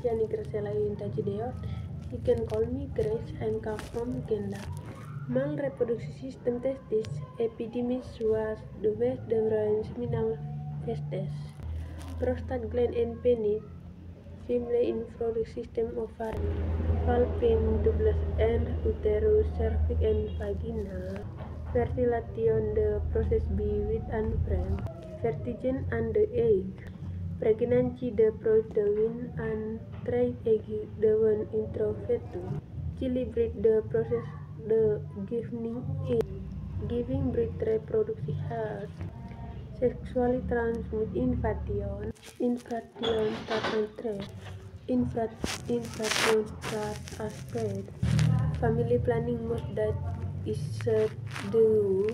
Cristiani Gracela Intajideot. You can call me Grace and come from Uganda. Male reproduction system testis epididymis was the best developed seminal testes. Prostate gland and penis, female in reproductive system ovary, fallopian tubes and uterus, cervix and vagina. Fertility on the process B with unframed. Fertilization and the egg. Pregnancy the produce the win and try egg the one intro fetus. Childbirth the process the giving birth reproductive health. Sexually transmitted infection start and trade. Infection start as trade. Family planning must that is do